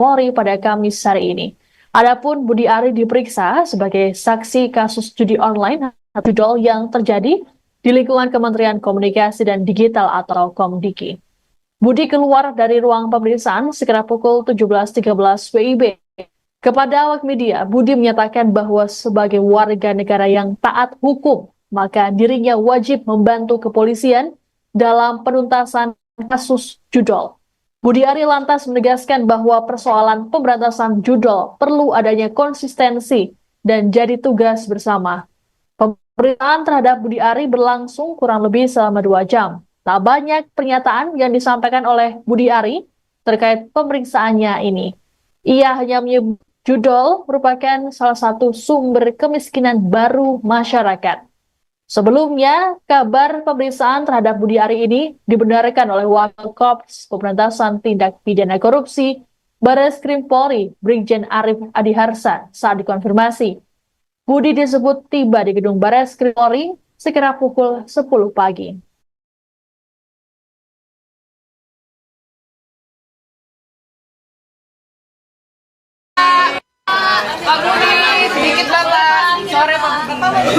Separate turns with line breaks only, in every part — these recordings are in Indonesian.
Polri pada Kamis hari ini. Adapun Budi Ari diperiksa sebagai saksi kasus judi online atau judol yang terjadi di lingkungan Kementerian Komunikasi dan Digital atau Komdiki. Budi keluar dari ruang pemeriksaan sekitar pukul 17.13 WIB. Kepada awak media, Budi menyatakan bahwa sebagai warga negara yang taat hukum, maka dirinya wajib membantu kepolisian dalam penuntasan kasus judol. Budi Ari lantas menegaskan bahwa persoalan pemberantasan judol perlu adanya konsistensi dan jadi tugas bersama. Pemeriksaan terhadap Budi Ari berlangsung kurang lebih selama 2 jam. Tak banyak pernyataan yang disampaikan oleh Budi Ari terkait pemeriksaannya ini. Ia hanya menyebut judol merupakan salah satu sumber kemiskinan baru masyarakat. Sebelumnya, kabar pemeriksaan terhadap Budi Ari ini dibenarkan oleh Wakil Korps Pemberantasan Tindak Pidana Korupsi Bareskrim Polri, Brigjen Arif Adiharsa, saat dikonfirmasi. Budi disebut tiba di gedung Bareskrim Polri sekira pukul 10 pagi.
Pak Budi, sedikit Bapak. Sore Pak Budi.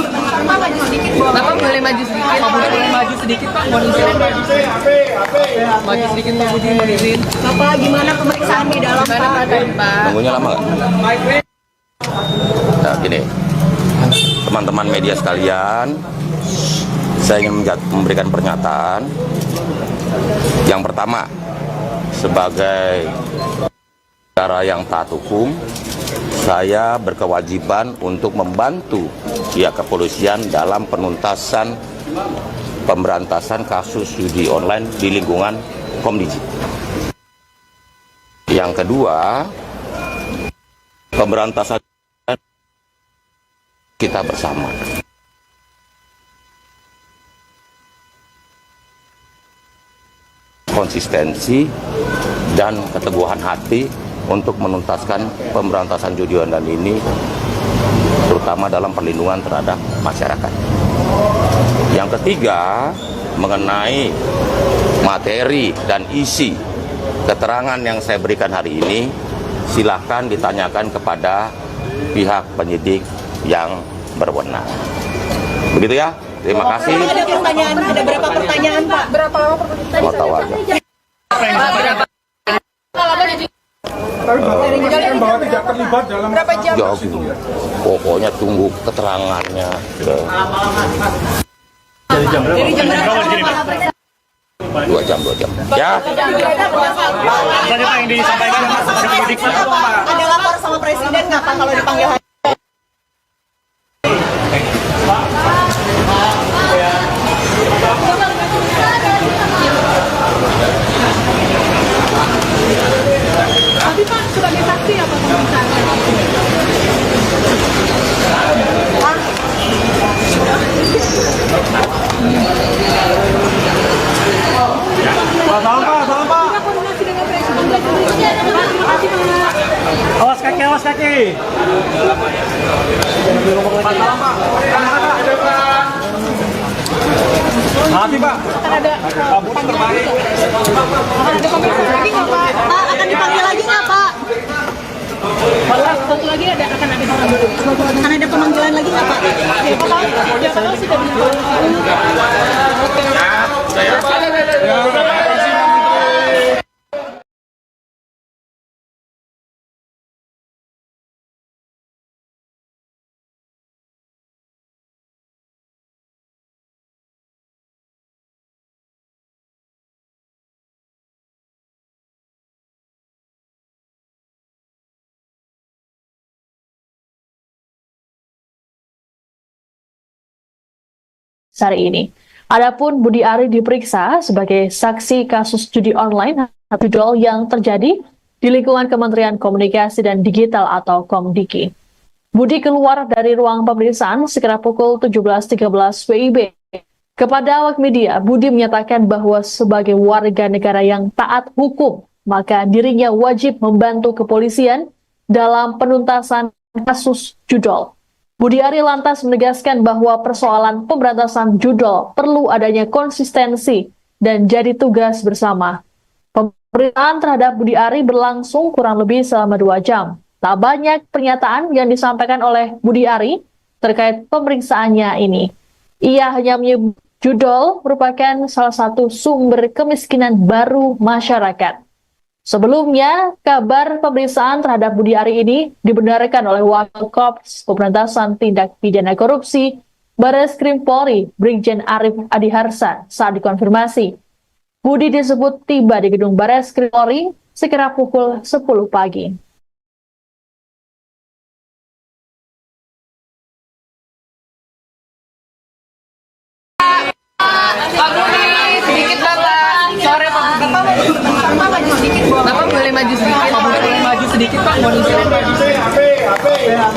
Bapak boleh maju sedikit. Pak Budi boleh maju sedikit Pak. Mohon izin. Maju sedikit Pak Budi, mohon izin.
Bapak, gimana pemeriksaan di dalam Pak?
Tunggunya lama nggak? Nah, gini, teman-teman media sekalian, saya ingin memberikan pernyataan. Yang pertama, sebagai negara yang taat hukum, saya berkewajiban untuk membantu pihak kepolisian dalam penuntasan pemberantasan kasus judi online di lingkungan Komdiki. Yang kedua, pemberantasan kita bersama. Konsistensi dan keteguhan hati untuk menuntaskan pemberantasan judi online ini, terutama dalam perlindungan terhadap masyarakat. Yang ketiga, mengenai materi dan isi keterangan yang saya berikan hari ini, silahkan ditanyakan kepada pihak penyidik yang berwenang. Begitu ya, terima kasih.
Ada pertanyaan, ada berapa pertanyaan Pak? Berapa pertanyaan?
Mau tahu aja.
Tapi Bapak memastikan bahwa tidak terlibat dalam
Berapa jam?
Jauh, pokoknya tunggu keterangannya.
Dari jam berapa?
2 jam. Ya.
Tadi Pak yang disampaikan kepada penyidik
Ada lapor sama Presiden nggak Pak kalau dipanggil hari?
Tapi Pak, sebagai saksi apa pemeriksaan?
Salam Pak.
Kita koordinasi dengan Presiden Terima kasih Pak.
Awas kaki. Hati Pak.
Akan ada pemeriksaan lagi nggak Pak?
Pak, akan dipanggil lagi nggak Pak?
Pak, satu lagi akan ada
Akan ada pemanggilan lagi nggak Pak?
Ya Pak, sudah
Hari ini. Adapun Budi Ari diperiksa sebagai saksi kasus judi online atau judol yang terjadi di lingkungan Kementerian Komunikasi dan Digital atau Komdiki. Budi keluar dari ruang pemeriksaan sekitar pukul 17.13 WIB. Kepada awak media, Budi menyatakan bahwa sebagai warga negara yang taat hukum, maka dirinya wajib membantu kepolisian dalam penuntasan kasus judol. Budi Ari lantas menegaskan bahwa persoalan pemberantasan judol perlu adanya konsistensi dan jadi tugas bersama. Pemeriksaan terhadap Budi Ari berlangsung kurang lebih selama 2 jam. Tak banyak pernyataan yang disampaikan oleh Budi Ari terkait pemeriksaannya ini. Ia hanya menyebut judul merupakan salah satu sumber kemiskinan baru masyarakat. Sebelumnya, kabar pemeriksaan terhadap Budi Ari ini dibenarkan oleh Wakil Pemberantasan Tindak Pidana Korupsi Bareskrim Polri, Brigjen Arif Adiharsa, saat dikonfirmasi. Budi disebut tiba di gedung Bareskrim Polri sekira pukul 10 pagi.
Sedikit Bapak. Sore Bapak. Bapak maju sedikit. Bapak boleh maju sedikit. Bapak boleh maju sedikit Pak. Mohon izin.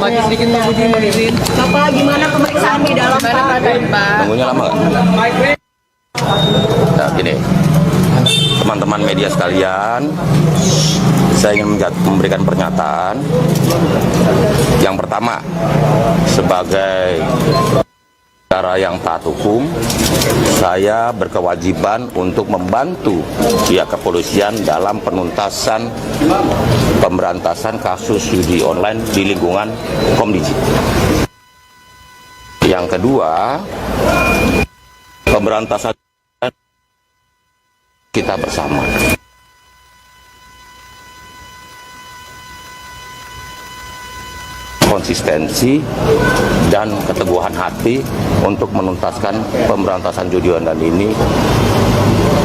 Maju sedikit Pak Budi, mohon izin.
Bapak, gimana pemeriksaan di dalam Pak?
Tunggunya lama nggak? Nah, gini, teman-teman media sekalian, saya ingin memberikan pernyataan. Yang pertama, sebagai negara yang taat hukum, saya berkewajiban untuk membantu pihak kepolisian dalam penuntasan pemberantasan kasus judi online di lingkungan Komdiji. Yang kedua, pemberantasan kita bersama. Konsistensi dan keteguhan hati untuk menuntaskan pemberantasan judi online ini,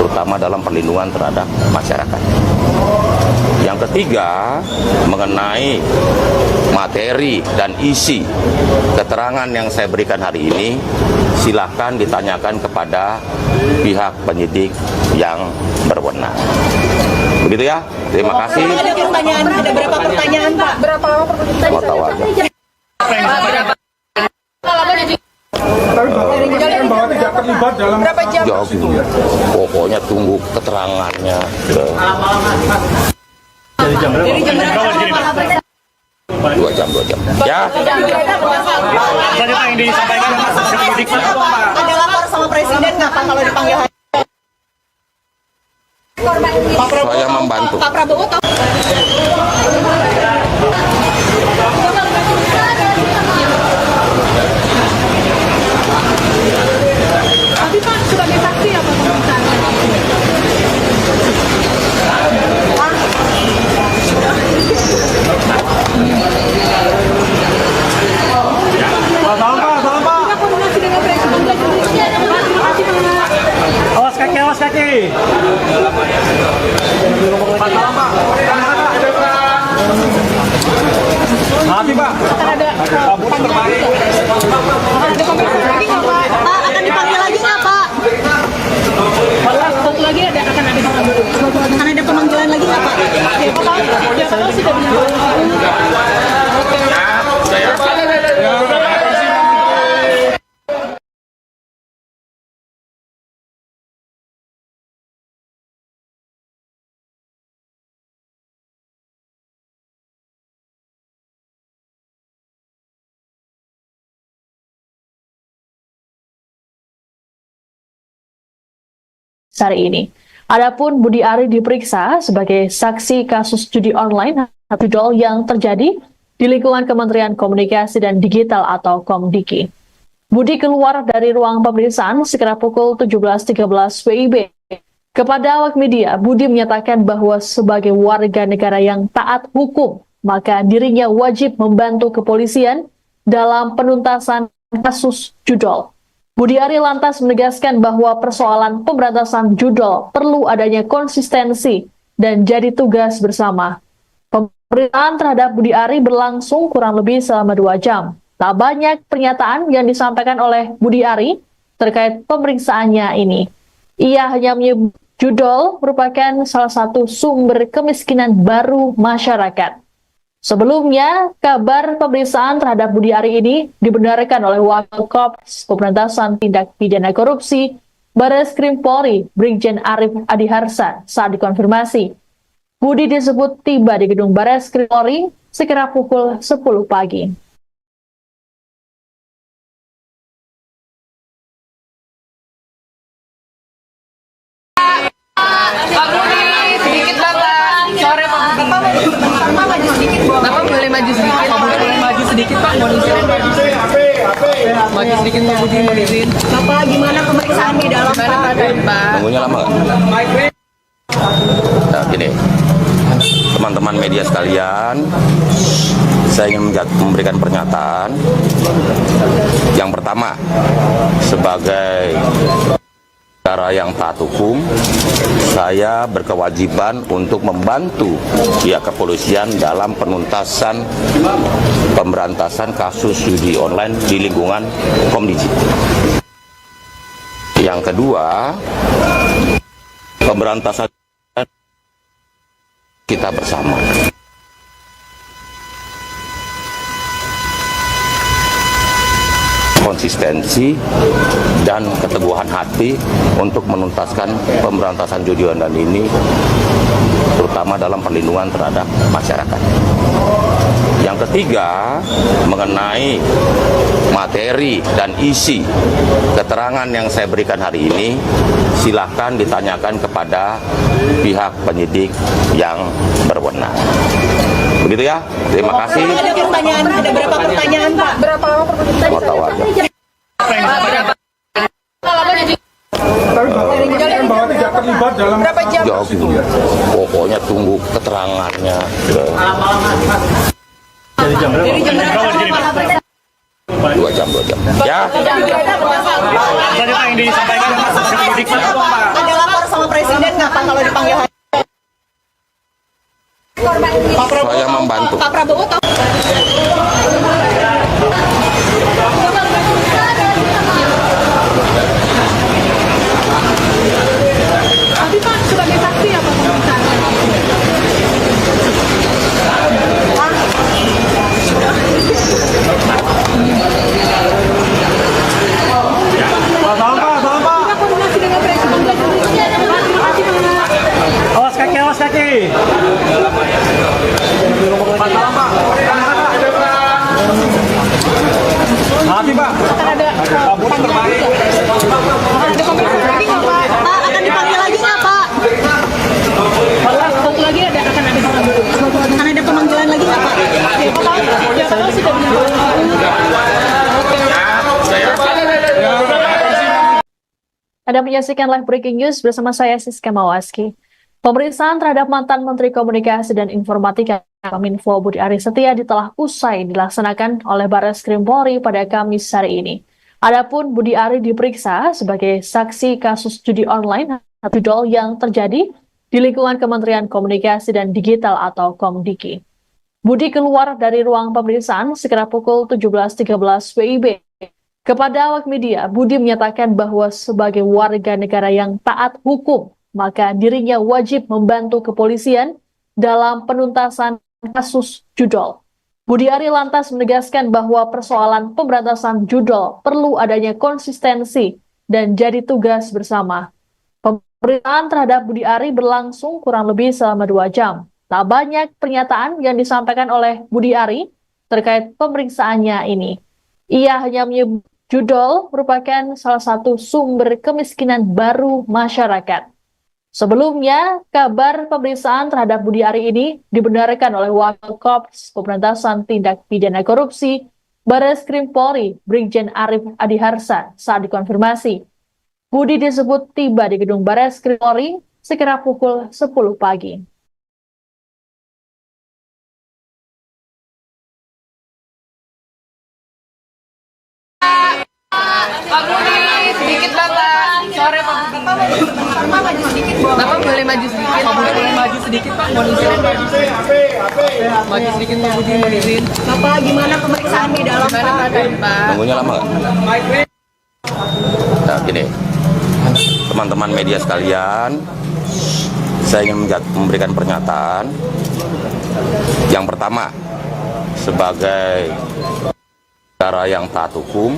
terutama dalam perlindungan terhadap masyarakat. Yang ketiga, mengenai materi dan isi keterangan yang saya berikan hari ini, silakan ditanyakan kepada pihak penyidik yang berwenang. Begitu ya, terima kasih.
Ada pertanyaan, ada berapa pertanyaan Pak? Berapa pertanyaan?
Mau tahu aja.
Tapi Bapak memastikan bahwa tidak terlibat dalam
Berapa jam?
Jawab dulu. Pokoknya tunggu keterangannya.
Dari jam berapa?
2 jam. Ya.
Tadi Pak yang disampaikan
Ada lapor sama Presiden nggak Pak kalau dipanggil hari?
Saya membantu.
Pak Prabowo tahu?
Tapi Pak sebagai saksi apa pemeriksaan?
Tolong Pak.
Kita koordinasi dengan Presiden dan Presiden. Terima kasih Pak.
Awas kaki. Maaf Pak.
Akan ada pemeriksaan lagi nggak Pak? Pak akan dipanggil lagi nggak Pak?
Satu lagi akan ada pemanggilan.
Akan ada pemanggilan lagi nggak Pak?
Oke, Bapak sudah
hari ini. Adapun Budi Ari diperiksa sebagai saksi kasus judi online judul yang terjadi di lingkungan Kementerian Komunikasi dan Digital atau Komdiki. Budi keluar dari ruang pemeriksaan sekira pukul 17.13 WIB. Kepada awak media, Budi menyatakan bahwa sebagai warga negara yang taat hukum, maka dirinya wajib membantu kepolisian dalam penuntasan kasus judol. Budi Ari lantas menegaskan bahwa persoalan pemberantasan judol perlu adanya konsistensi dan jadi tugas bersama. Pemeriksaan terhadap Budi Ari berlangsung kurang lebih selama 2 jam. Tak banyak pernyataan yang disampaikan oleh Budi Ari terkait pemeriksaannya ini. Ia hanya menyebut judol merupakan salah satu sumber kemiskinan baru masyarakat. Sebelumnya, kabar pemeriksaan terhadap Budi Ari ini dibenarkan oleh Wakil Pemberantasan Tindak Pidana Korupsi Bareskrim Polri, Brigjen Arif Adiharsa, saat dikonfirmasi. Budi disebut tiba di gedung Bareskrim Polri sekira pukul 10 pagi.
Sedikit maju sedikit Pak Budi, mohon izin.
Bapak gimana pemeriksaan di dalam Pak?
Tunggunya lama nggak? Nah, gini, teman-teman media sekalian, saya ingin memberikan pernyataan. Yang pertama, sebagai negara yang taat hukum, saya berkewajiban untuk membantu pihak kepolisian dalam penuntasan pemberantasan kasus judi online di lingkungan Komdiji. Yang kedua, pemberantasan kita bersama. Konsistensi dan keteguhan hati untuk menuntaskan pemberantasan judi online ini, terutama dalam perlindungan terhadap masyarakat. Yang ketiga, mengenai materi dan isi keterangan yang saya berikan hari ini, silahkan ditanyakan kepada pihak penyidik yang berwenang. Begitu ya, terima kasih.
Ada pertanyaan, ada berapa pertanyaan Pak? Berapa pertanyaan?
Mau tahu aja.
Tapi Bapak memastikan bahwa tidak terlibat dalam
Jawab dulu. Pokoknya tunggu keterangannya.
Dari jam berapa? Dari jam berapa?
2 jam. Ya.
Tadi Pak yang disampaikan penyidik
Ada lapor sama Presiden nggak Pak kalau dipanggil hari?
Saya membantu.
Pak Prabowo tahu?
Tapi Pak sebagai saksi apa pemeriksaan?
Salam Pak.
Kita koordinasi dengan Presiden. Terima kasih Pak.
Awas kaki. Hati Pak.
Ada pemeriksaan lagi nggak Pak? Pak akan dipanggil lagi nggak Pak?
Satu lagi akan ada
Akan ada pemanggilan lagi nggak Pak?
Ya, kalau sudah
Anda menyaksikan live breaking news bersama saya Siska Mawaski. Pemeriksaan terhadap mantan Menteri Komunikasi dan Informatika Kominfo Budi Aris Setia telah usai dilaksanakan oleh Barreskrim Polri pada Kamis hari ini. Adapun Budi Ari diperiksa sebagai saksi kasus judi online atau yang terjadi di lingkungan Kementerian Komunikasi dan Digital atau Komdiki. Budi keluar dari ruang pemeriksaan sekitar pukul 17.13 WIB. Kepada awak media, Budi menyatakan bahwa sebagai warga negara yang taat hukum, maka dirinya wajib membantu kepolisian dalam penuntasan kasus judol. Budi Ari lantas menegaskan bahwa persoalan pemberantasan judol perlu adanya konsistensi dan jadi tugas bersama. Pemeriksaan terhadap Budi Ari berlangsung kurang lebih selama 2 jam. Tak banyak pernyataan yang disampaikan oleh Budi Ari terkait pemeriksaannya ini. Ia hanya menyebut judol merupakan salah satu sumber kemiskinan baru masyarakat. Sebelumnya, kabar pemeriksaan terhadap Budi Ari ini dibenarkan oleh Wakil Korps Pemberantasan Tindak Pidana Korupsi Barreskrim Polri Brigjen Arif Adiharsa saat dikonfirmasi. Budi disebut tiba di gedung Barreskrim Polri sekira pukul 10 pagi.
Pak Budi, sedikit Bapak. Sore Pak. Bapak maju sedikit. Bapak boleh maju sedikit. Pak Budi boleh maju sedikit Pak. Mohon izin. Maju sedikit Pak Budi, mohon izin.
Bapak gimana pemeriksaan di dalam
Gimana
Pak?
Pak?
Tunggunya lama nggak? Nah, gini, teman-teman media sekalian, saya ingin memberikan pernyataan. Yang pertama, sebagai negara yang taat hukum,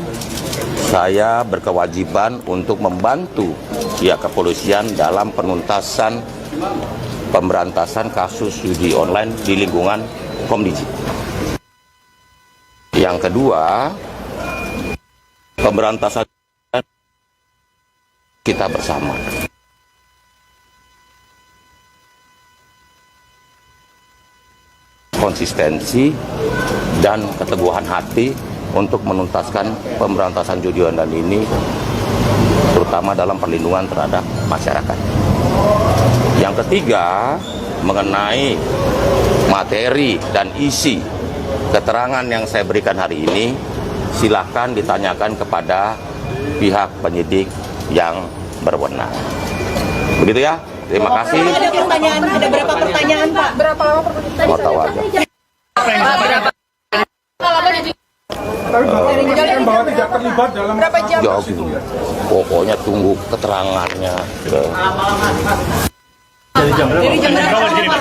saya berkewajiban untuk membantu pihak kepolisian dalam penuntasan pemberantasan kasus judi online di lingkungan Komdiji. Yang kedua, pemberantasan kita bersama. Konsistensi dan keteguhan hati untuk menuntaskan pemberantasan judi online ini, terutama dalam perlindungan terhadap masyarakat. Yang ketiga, mengenai materi dan isi keterangan yang saya berikan hari ini, silahkan ditanyakan kepada pihak penyidik yang berwenang. Begitu ya, terima kasih.
Ada pertanyaan, ada berapa pertanyaan Pak? Berapa lama pertanyaan?
Mau tahu aja.
Kan bahwa tidak terlibat dalam
Berapa jam?
Jawab itu. Pokoknya tunggu keterangannya.
Jadi jam berapa?
Dari jam berapa?
Berapa di sini, Pak?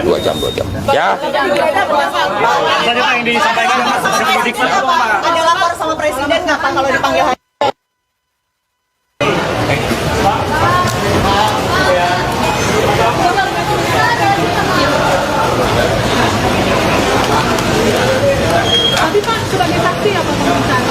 2 jam. Ya.
Tadi Pak yang disampaikan Mas penyidik Pak.
Ada lapor sama presiden nggak Pak kalau dipanggil hari?
Tapi Pak, sebagai saksi apa pemeriksaan?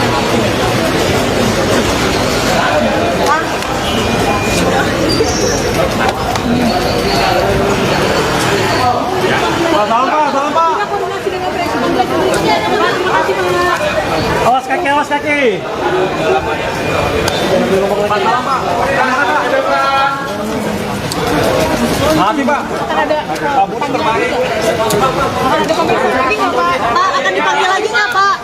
Salam Pak.
Kita koordinasi dengan Presiden. Terima kasih Pak.
Awas kaki. Salam Pak. Hati Pak.
Ada pemeriksaan lagi nggak Pak?
Pak akan dipanggil lagi nggak Pak?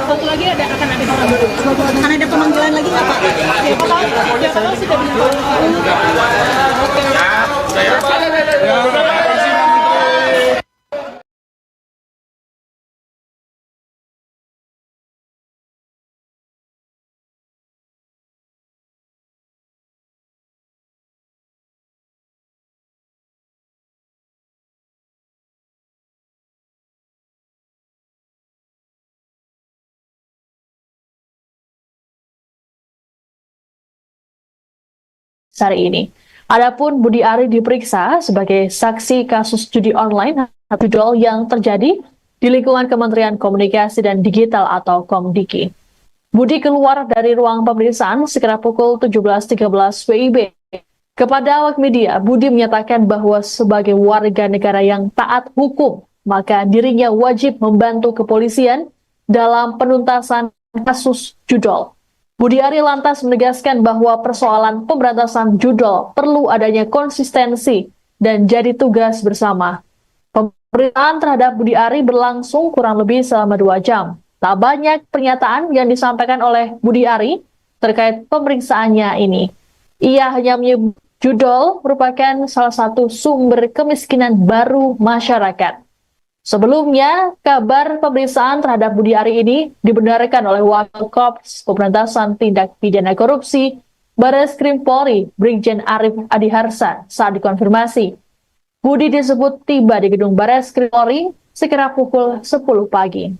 Satu lagi akan ada pemanggilan.
Akan ada pemanggilan lagi nggak Pak?
Siapa tahu sudah
hari ini. Adapun Budi Ari diperiksa sebagai saksi kasus judi online judol yang terjadi di lingkungan Kementerian Komunikasi dan Digital atau Komdiki. Budi keluar dari ruang pemeriksaan sekitar pukul 17.13 WIB. Kepada awak media, Budi menyatakan bahwa sebagai warga negara yang taat hukum, maka dirinya wajib membantu kepolisian dalam penuntasan kasus judol. Budi Ari lantas menegaskan bahwa persoalan pemberantasan judol perlu adanya konsistensi dan jadi tugas bersama. Pemeriksaan terhadap Budi Ari berlangsung kurang lebih selama 2 jam. Tak banyak pernyataan yang disampaikan oleh Budi Ari terkait pemeriksaannya ini. Ia hanya menyebut judol merupakan salah satu sumber kemiskinan baru masyarakat. Sebelumnya, kabar pemeriksaan terhadap Budi Ari ini dibenarkan oleh Wakil Korps Pemberantasan Tindak Pidana Korupsi Bareskrim Polri, Brigjen Arif Adiharsa, saat dikonfirmasi. Budi disebut tiba di gedung Bareskrim Polri sekira pukul 10 pagi.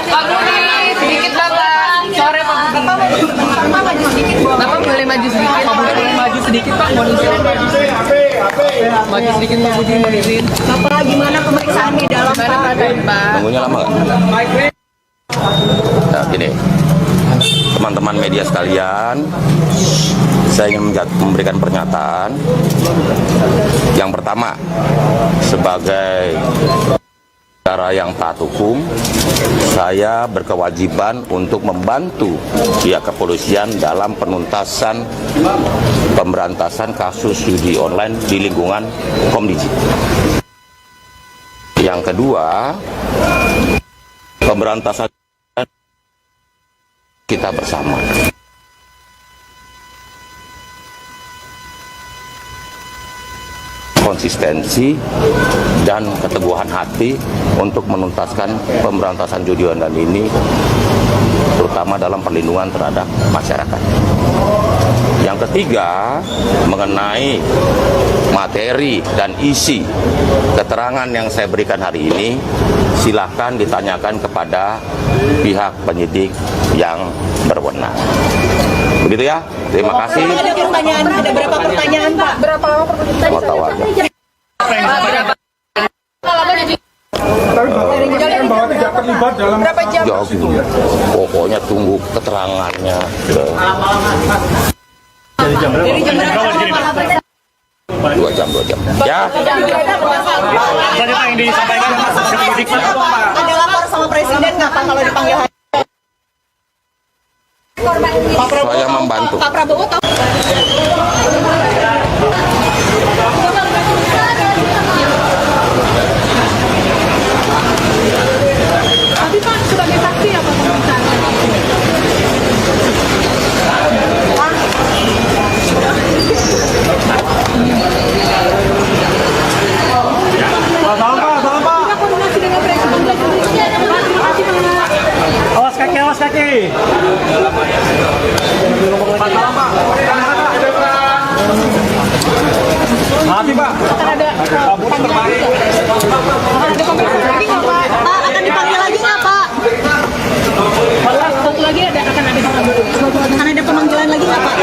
Pak Budi, sedikit Bapak. Sore Pak Budi. Bapak boleh maju sedikit? Pak Budi boleh maju sedikit Pak, mohon izin. Maju sedikit Pak Budi, mohon izin.
Bapak gimana pemeriksaan di dalam Pak?
Tunggunya lama nggak? Nah, gini, teman-teman media sekalian, saya ingin memberikan pernyataan. Yang pertama, sebagai negara yang taat hukum, saya berkewajiban untuk membantu pihak kepolisian dalam penuntasan pemberantasan kasus judi online di lingkungan Komdiki. Yang kedua, pemberantasan kita bersama. Konsistensi dan keteguhan hati untuk menuntaskan pemberantasan judi online ini, terutama dalam perlindungan terhadap masyarakat. Yang ketiga, mengenai materi dan isi keterangan yang saya berikan hari ini, silahkan ditanyakan kepada pihak penyidik yang berwenang. Begitu ya, terima kasih.
Ada pertanyaan, ada berapa pertanyaan Pak? Berapa lama pertanyaan?
Mau tahu aja.
Kan bahwa tidak terlibat dalam
Berapa jam?
Jawab itu. Pokoknya tunggu keterangannya.
Dari jam berapa?
Dari jam berapa?
2 jam. Ya,
Tadi Pak yang disampaikan Mas penyidik Pak.
Ada lapor sama presiden nggak Pak kalau dipanggil hari?
saya membantu.
Pak Prabowo tahu?
Tapi Pak sebagai saksi apa pemeriksaan?
Salam Pak.
Kita koordinasi dengan presiden. Terima kasih Pak.
Awas kaki. Hati Pak.
Pak akan dipanggil lagi nggak Pak?
Satu lagi akan ada
Akan ada pemanggilan lagi nggak Pak?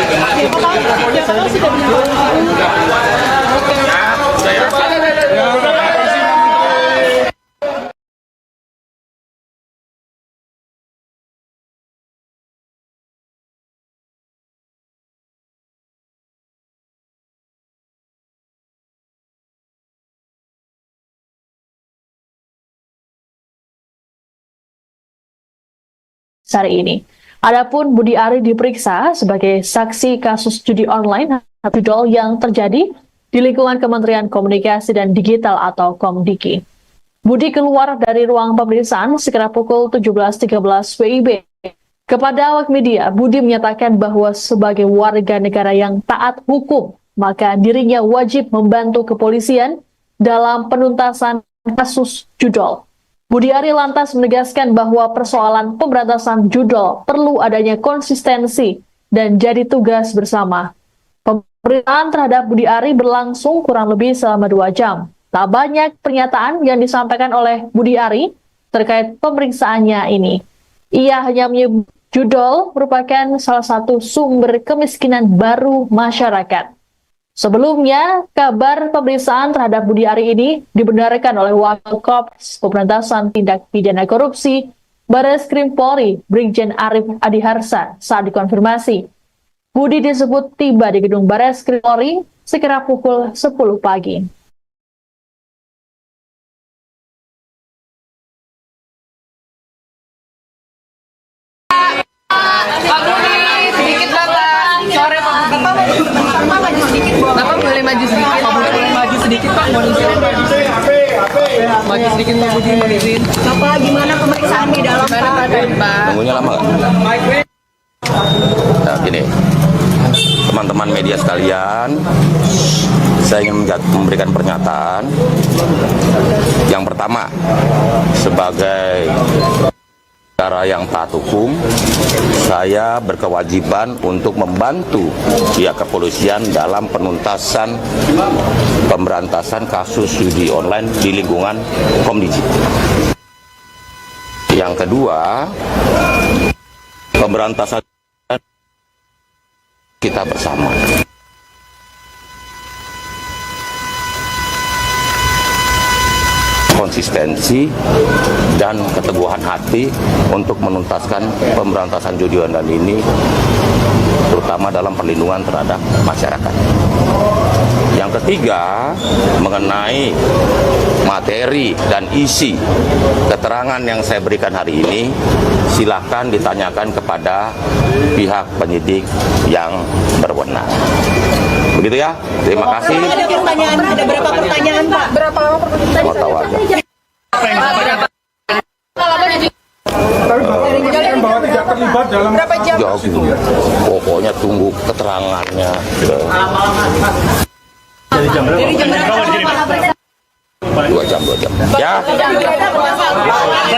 Hari ini. Adapun Budi Ari diperiksa sebagai saksi kasus judi online atau judol yang terjadi di lingkungan Kementerian Komunikasi dan Digital atau Komdiki. Budi keluar dari ruang pemeriksaan sekitar pukul 17.13 WIB. Kepada awak media, Budi menyatakan bahwa sebagai warga negara yang taat hukum, maka dirinya wajib membantu kepolisian dalam penuntasan kasus judol. Budi Ari lantas menegaskan bahwa persoalan pemberantasan judol perlu adanya konsistensi dan jadi tugas bersama. Pemeriksaan terhadap Budi Ari berlangsung kurang lebih selama 2 jam. Tak banyak pernyataan yang disampaikan oleh Budi Ari terkait pemeriksaannya ini. Ia hanya menyebut judol merupakan salah satu sumber kemiskinan baru masyarakat. Sebelumnya, kabar pemeriksaan terhadap Budi Ari ini dibenarkan oleh Wakil Korps Pemberantasan Tindak Pidana Korupsi Bareskrim Polri, Brigjen Arif Adiharsa, saat dikonfirmasi. Budi disebut tiba di gedung Bareskrim Polri sekira pukul 10 pagi.
Pak Budi, sedikit Bapak. Sore Bapak maju sedikit. Bapak boleh maju sedikit. Pak Budi boleh maju sedikit Pak. Mohon izin. Maju sedikit Pak Budi, mohon izin.
Bapak gimana pemeriksaan di dalam
Gimana
Pak?
Pak?
Tunggunya lama nggak? Nah, gini, teman-teman media sekalian, saya ingin memberikan pernyataan. Yang pertama, sebagai negara yang taat hukum, saya berkewajiban untuk membantu pihak kepolisian dalam penuntasan pemberantasan kasus judi online di lingkungan Komdiki. Yang kedua, pemberantasan kita bersama. Konsistensi dan keteguhan hati untuk menuntaskan pemberantasan judi online ini, terutama dalam perlindungan terhadap masyarakat. Yang ketiga, mengenai materi dan isi keterangan yang saya berikan hari ini, silahkan ditanyakan kepada pihak penyidik yang berwenang. Begitu ya, terima kasih.
Ada pertanyaan, ada berapa pertanyaan Pak? Berapa lama pertanyaan?
Mau tahu aja.
Tapi Bapak mengatakan bahwa tidak terlibat dalam
Berapa jam?
Jawab dulu. Pokoknya tunggu keterangannya.
Dari jam berapa?
Dari jam berapa?
2 jam. Ya,
Tadi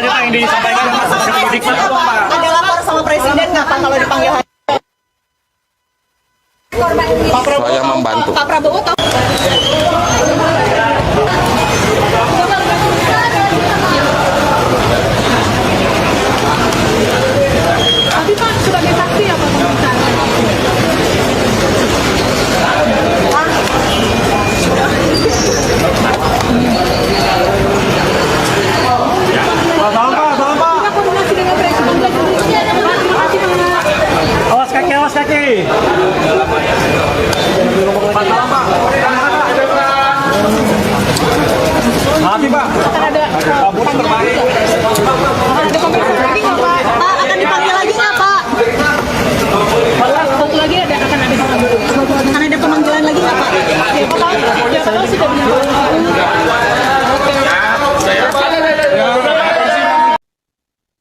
Pak yang disampaikan Mas penyidik Pak.
Ada lapor sama presiden nggak Pak kalau dipanggil hari?
saya membantu.
Pak Prabowo tahu?
Tapi Pak sebagai saksi apa pemeriksaan?
Salam Pak.
Kita koordinasi dengan presiden. Terima kasih Pak.
Awas kaki.
Makasih, Pak.
Akan ada pemeriksaan lagi nggak Pak? Pak akan dipanggil lagi nggak Pak? Satu lagi akan ada pemanggilan lagi nggak Pak? Oke, Pak sudah bilang.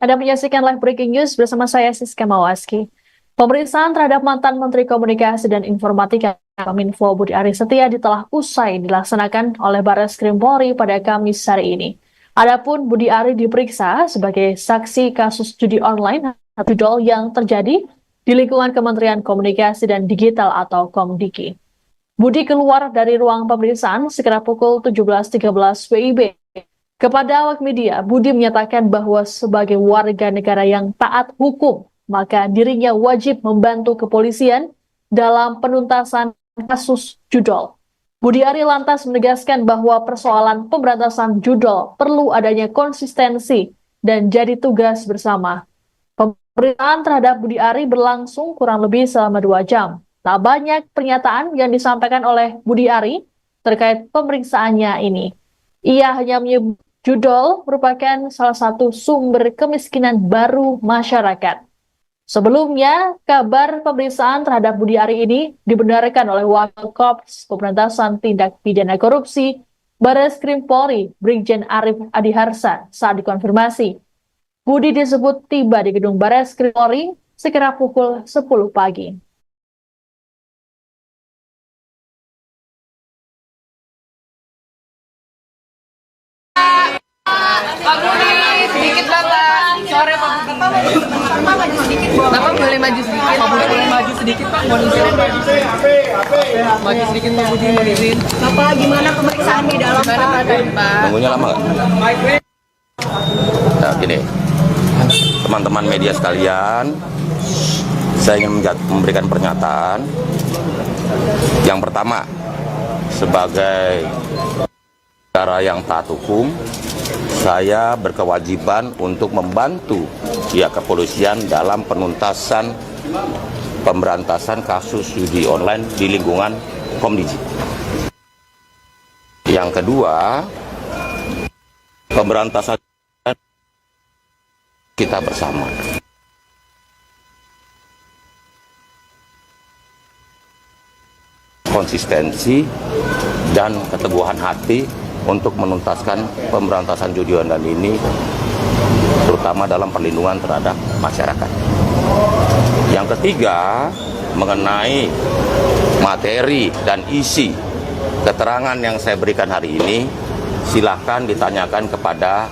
Anda menyaksikan live breaking news bersama saya Siska Mawaski. Pemeriksaan terhadap mantan Menteri Komunikasi dan Informatika Kominfo Budi Ari Setiadi telah usai dilaksanakan oleh Barreskrim Polri pada Kamis hari ini. Adapun Budi Ari diperiksa sebagai saksi kasus judi online atau judol yang terjadi di lingkungan Kementerian Komunikasi dan Digital atau Komdiki. Budi keluar dari ruang pemeriksaan sekitar pukul 17.13 WIB. Kepada awak media, Budi menyatakan bahwa sebagai warga negara yang taat hukum, maka dirinya wajib membantu kepolisian dalam penuntasan kasus judol. Budi Ari lantas menegaskan bahwa persoalan pemberantasan judol perlu adanya konsistensi dan jadi tugas bersama. Pemeriksaan terhadap Budi Ari berlangsung kurang lebih selama 2 jam. Tak banyak pernyataan yang disampaikan oleh Budi Ari terkait pemeriksaannya ini. Ia hanya menyebut judol merupakan salah satu sumber kemiskinan baru masyarakat. Sebelumnya, kabar pemeriksaan terhadap Budi Ari ini dibenarkan oleh Wakil Korps Pemberantasan Tindak Pidana Korupsi Barreskrim Polri Brigjen Arif Adiharsa saat dikonfirmasi. Budi disebut tiba di gedung Barreskrim Polri sekira pukul 10 pagi.
Pak Budi, sedikit Bapak. Sore Pak Budi. Bapak boleh maju sedikit. Pak Budi boleh maju sedikit Pak. Mohon izin. Maju sedikit Pak Budi, mohon izin.
Bapak gimana pemeriksaan di dalam Pak?
Tunggunya lama nggak? Nah, gini, teman-teman media sekalian, saya ingin memberikan pernyataan. Yang pertama, sebagai negara yang taat hukum, saya berkewajiban untuk membantu pihak kepolisian dalam penuntasan pemberantasan kasus judi online di lingkungan Komdiki. Yang kedua, pemberantasan kita bersama. Konsistensi dan keteguhan hati untuk menuntaskan pemberantasan judi online ini, terutama dalam perlindungan terhadap masyarakat. Yang ketiga, mengenai materi dan isi keterangan yang saya berikan hari ini, silakan ditanyakan kepada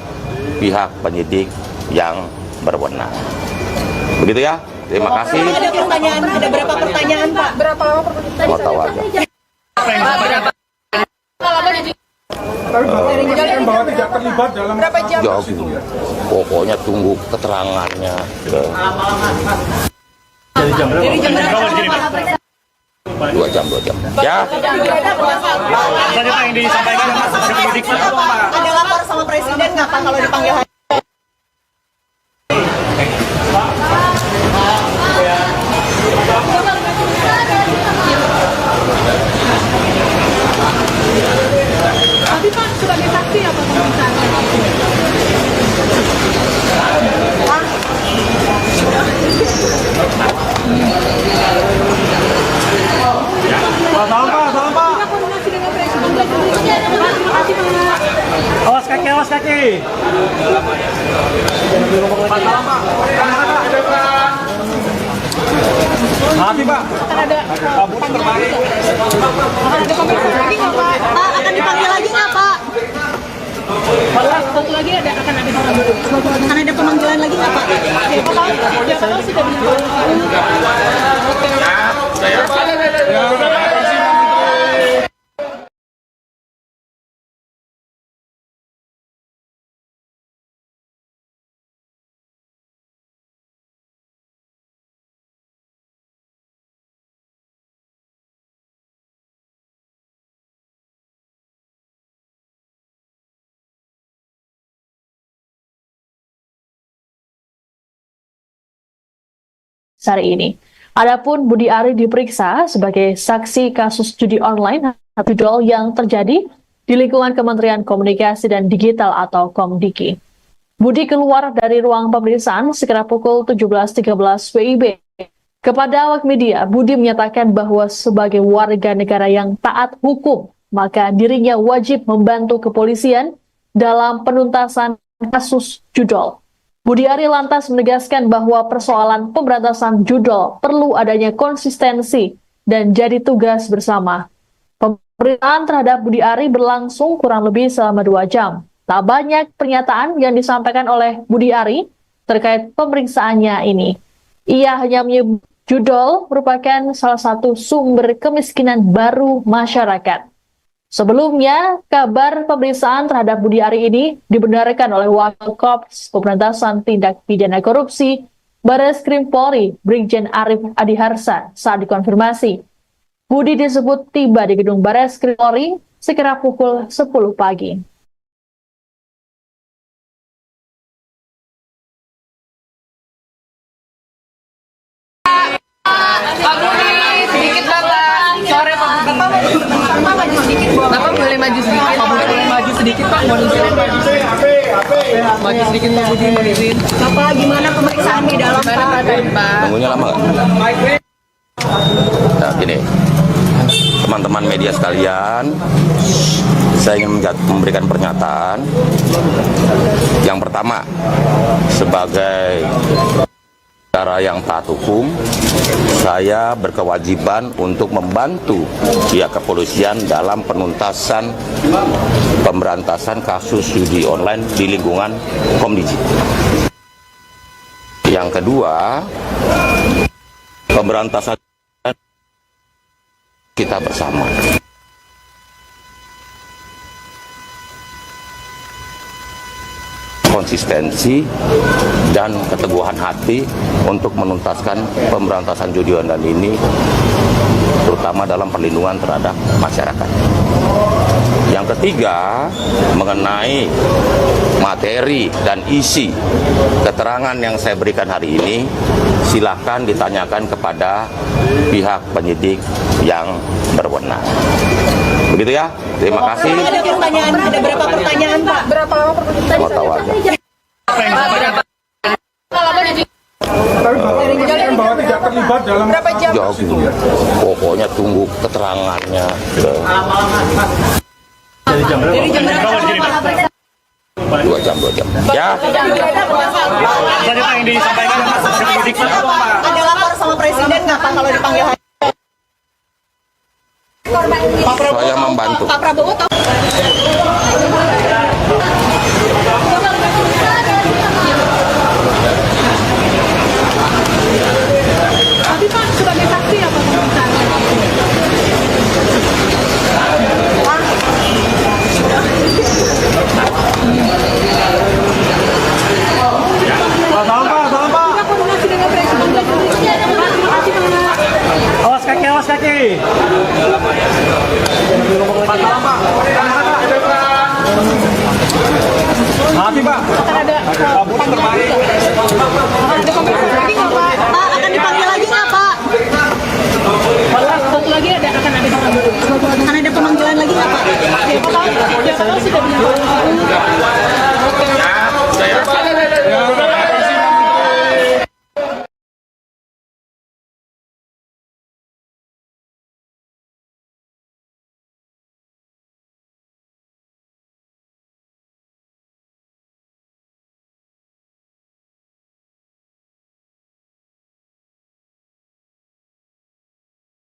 pihak penyidik yang berwenang. Begitu ya, terima kasih.
Ada berapa pertanyaan Pak? Berapa lama pertanyaan?
Mau tahu aja.
Memastikan bahwa tidak terlibat dalam berapa jam?
Jauh. Pokoknya tunggu keterangannya.
Dari jam berapa?
2 jam. Ya.
Tadi Pak yang disampaikan Mas dari penyidik Pak.
Ada lapor sama Presiden nggak Pak kalau dipanggil hari?
Tapi Pak, sebagai saksi apa pemeriksaan?
Salam Pak.
Sudah koordinasi dengan Presiden. Terima kasih Pak.
Awas kaki.
Makasih, Pak.
Akan ada pemeriksaan lagi nggak Pak? Pak akan dipanggil lagi nggak Pak? Satu lagi akan ada pemanggilan lagi nggak Pak? Oke, Pak sudah bilang.
Hari ini. Adapun Budi Ari diperiksa sebagai saksi kasus judi online atau judol yang terjadi di lingkungan Kementerian Komunikasi dan Digital atau Komdiki. Budi keluar dari ruang pemeriksaan sekitar pukul 17.13 WIB. Kepada awak media, Budi menyatakan bahwa sebagai warga negara yang taat hukum, maka dirinya wajib membantu kepolisian dalam penuntasan kasus judol. Budi Ari lantas menegaskan bahwa persoalan pemberantasan judol perlu adanya konsistensi dan jadi tugas bersama. Pemeriksaan terhadap Budi Ari berlangsung kurang lebih selama 2 jam. Tak banyak pernyataan yang disampaikan oleh Budi Ari terkait pemeriksaannya ini. Ia hanya menyebut judol merupakan salah satu sumber kemiskinan baru masyarakat. Sebelumnya, kabar pemeriksaan terhadap Budi Ari ini dibenarkan oleh Wakil Korps Pemberantasan Tindak Pidana Korupsi Bareskrim Polri, Brigjen Arif Adiharsa, saat dikonfirmasi. Budi disebut tiba di gedung Bareskrim Polri sekira pukul 10 pagi.
Pak Budi, sedikit Bapak. Sore Bapak maju sedikit. Bapak boleh maju sedikit. Pak Budi boleh maju sedikit Pak. Mohon izin. Maju sedikit Pak Budi, mohon izin.
Bapak, gimana pemeriksaan di dalam,
Gimana Pak tadi Pak?
Tunggunya lama nggak? Nah, gini, teman-teman media sekalian, saya ingin memberikan pernyataan. Yang pertama, sebagai negara yang taat hukum, saya berkewajiban untuk membantu pihak kepolisian dalam penuntasan pemberantasan kasus judi online di lingkungan Komdiki. Yang kedua, pemberantasan kita bersama. Konsistensi dan keteguhan hati untuk menuntaskan pemberantasan judi online ini, terutama dalam perlindungan terhadap masyarakat. Yang ketiga, mengenai materi dan isi keterangan yang saya berikan hari ini, silahkan ditanyakan kepada pihak penyidik yang berwenang. Begitu ya, terima kasih.
Ada pertanyaan, ada berapa pertanyaan Pak? Berapa lama pertanyaan?
Mau tahu aja.
Memastikan bahwa tidak terlibat dalam
Berapa jam?
Jauh, pokoknya tunggu keterangannya.
Dari jam berapa?
2 jam. Ya.
Selanjutnya yang disampaikan Mas Sidik Pak.
Ada lapor sama presiden nggak Pak kalau dipanggil hari?
Saya membantu.
Pak Prabowo tahu? Tapi Pak sebagai saksi apa pemeriksaan?
Salam Pak.
Koordinasi dengan presiden.
Awas kaki. Hati Pak.
Akan ada panggilan lagi nggak? Pak, akan dipanggil lagi nggak Pak? Satu lagi akan ada pemanggilan. Akan ada pemanggilan lagi nggak Pak? Ya, Bapak sudah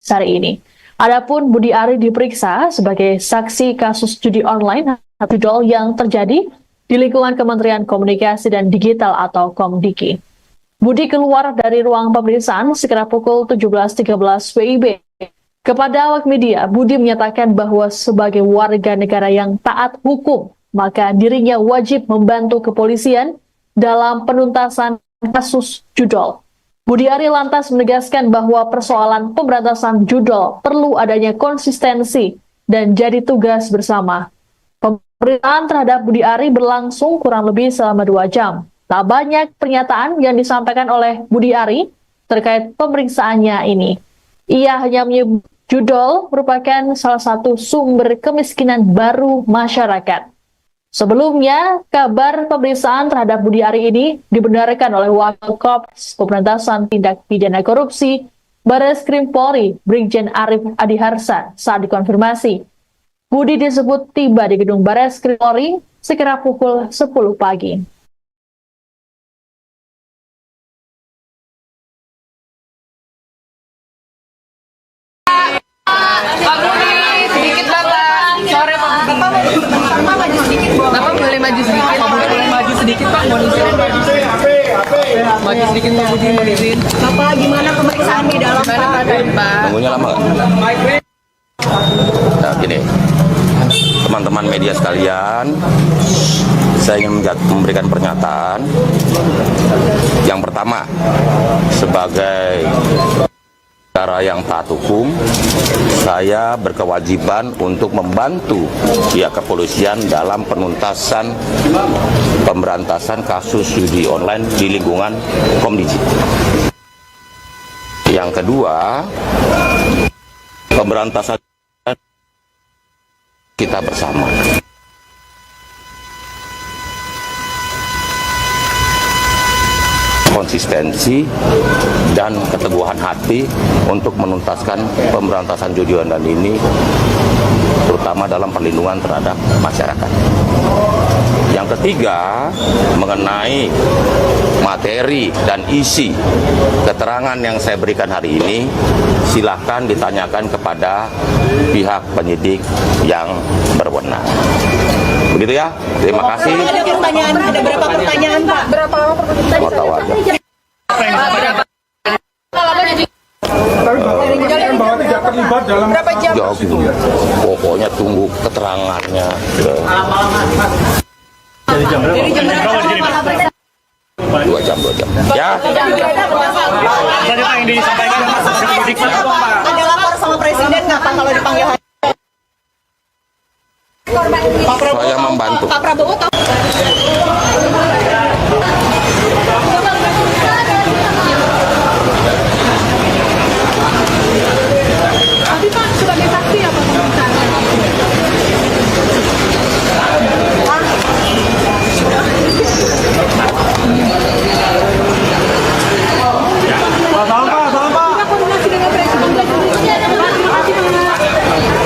hari ini. Adapun Budi Ari diperiksa sebagai saksi kasus judi online judol yang terjadi di lingkungan Kementerian Komunikasi dan Digital atau Komdiki. Budi keluar dari ruang pemeriksaan sekitar pukul 17.13 WIB. Kepada awak media, Budi menyatakan bahwa sebagai warga negara yang taat hukum, maka dirinya wajib membantu kepolisian dalam penuntasan kasus judol. Budi Ari lantas menegaskan bahwa persoalan pemberantasan judol perlu adanya konsistensi dan jadi tugas bersama. Pemeriksaan terhadap Budi Ari berlangsung kurang lebih selama 2 jam. Tak banyak pernyataan yang disampaikan oleh Budi Ari terkait pemeriksaannya ini. Ia hanya menyebut judol merupakan salah satu sumber kemiskinan baru masyarakat. Sebelumnya, kabar pemeriksaan terhadap Budi Ari ini dibenarkan oleh Wakil Pemberantasan Tindak Pidana Korupsi Bareskrim Polri Brigjen Arif Adiharsa saat dikonfirmasi. Budi disebut tiba di gedung Bareskrim Polri sekira pukul 10 pagi.
Sedikit Bapak, sore Bapak maju sedikit. Bapak boleh maju sedikit. Boleh maju sedikit Pak, mohon izin. Maju sedikit Pak Budi, mohon izin.
Bapak, gimana pemeriksaan di dalam Pak?
Tunggunya lama nggak? Nah, gini, teman-teman media sekalian, saya ingin memberikan pernyataan. Yang pertama, sebagai negara yang taat hukum, saya berkewajiban untuk membantu pihak kepolisian dalam pemberantasan kasus judi online di lingkungan Komdiji. Yang kedua, pemberantasan kita bersama. Konsistensi dan keteguhan hati untuk menuntaskan pemberantasan judi online ini, terutama dalam perlindungan terhadap masyarakat. Yang ketiga, mengenai materi dan isi keterangan yang saya berikan hari ini, silakan ditanyakan kepada pihak penyidik yang berwenang. Begitu ya, terima kasih.
Ada berapa pertanyaan Pak? Berapa pertanyaan?
Mau tahu aja.
Bahwa tidak terlibat dalam
Berapa jam?
Jawab dulu. Pokoknya tunggu keterangannya.
Dari jam berapa?
2 jam. Ya.
Tadi Pak yang disampaikan Mas Penyidik Pak.
Ada lapor sama Presiden nggak Pak kalau dipanggil hari?
Saya membantu.
Pak Prabowo tahu? Tapi Pak sebagai saksi apa pemeriksaan?
Salam Pak.
Koordinasi dengan Presiden.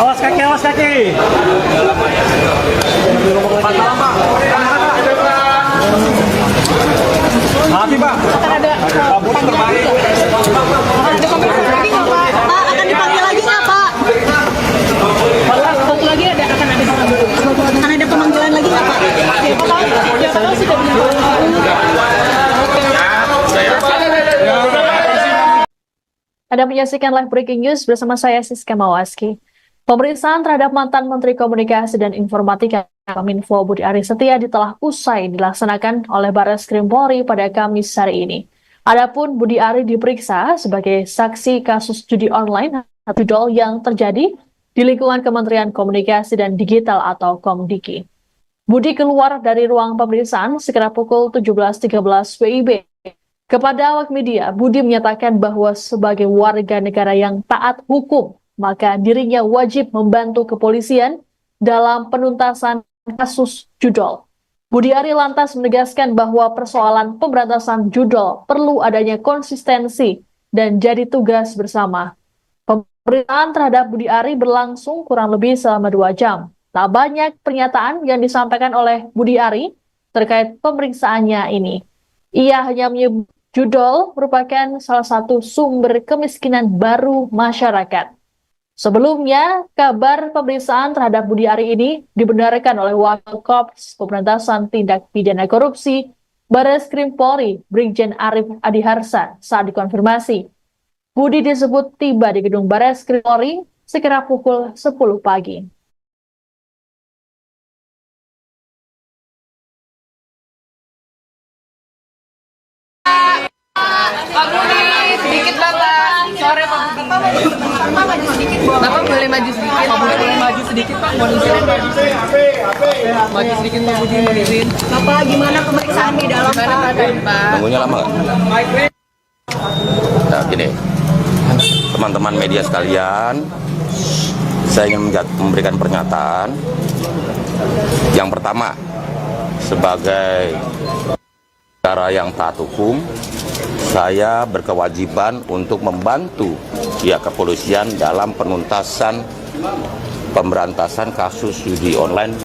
Awas kaki. Maaf Pak.
Akan ada pemeriksaan lagi nggak Pak? Pak akan dipanggil lagi nggak Pak? Satu lagi akan ada pemanggilan lagi nggak Pak? Ya Pak sudah bilang.
Anda menyaksikan live breaking news bersama saya Siska Mawaski. Pemeriksaan terhadap mantan Menteri Komunikasi dan Informatika Kominfo Budi Ari Setiadi telah usai dilaksanakan oleh Bareskrim Polri pada Kamis hari ini. Adapun Budi Ari diperiksa sebagai saksi kasus judi online atau judol yang terjadi di lingkungan Kementerian Komunikasi dan Digital atau Komdiki. Budi keluar dari ruang pemeriksaan sekira pukul 17.13 WIB. Kepada awak media, Budi menyatakan bahwa sebagai warga negara yang taat hukum, maka dirinya wajib membantu kepolisian dalam penuntasan kasus judol. Budi Ari lantas menegaskan bahwa persoalan pemberantasan judol perlu adanya konsistensi dan jadi tugas bersama. Pemeriksaan terhadap Budi Ari berlangsung kurang lebih selama 2 jam. Tak banyak pernyataan yang disampaikan oleh Budi Ari terkait pemeriksaannya ini. Ia hanya menyebut judol merupakan salah satu sumber kemiskinan baru masyarakat. Sebelumnya, kabar pemeriksaan terhadap Budi Ari ini dibenarkan oleh Wakil Pemberantasan Tindak Pidana Korupsi Bareskrim Polri Brigjen Arif Adiharsa saat dikonfirmasi. Budi disebut tiba di gedung Bareskrim Polri sekira pukul 10 pagi.
Pak Budi, sedikit Bapak. Sore Bapak maju sedikit. Bapak boleh maju sedikit. Boleh maju sedikit Pak, mohon izin. Maju sedikit Pak Budi, mohon izin.
Bapak gimana pemeriksaan di dalam Pak?
Tunggunya lama nggak? Nah, gini, teman-teman media sekalian, saya ingin memberikan pernyataan. Yang pertama, sebagai negara yang taat hukum, saya berkewajiban untuk membantu pihak kepolisian dalam penuntasan pemberantasan kasus judi online.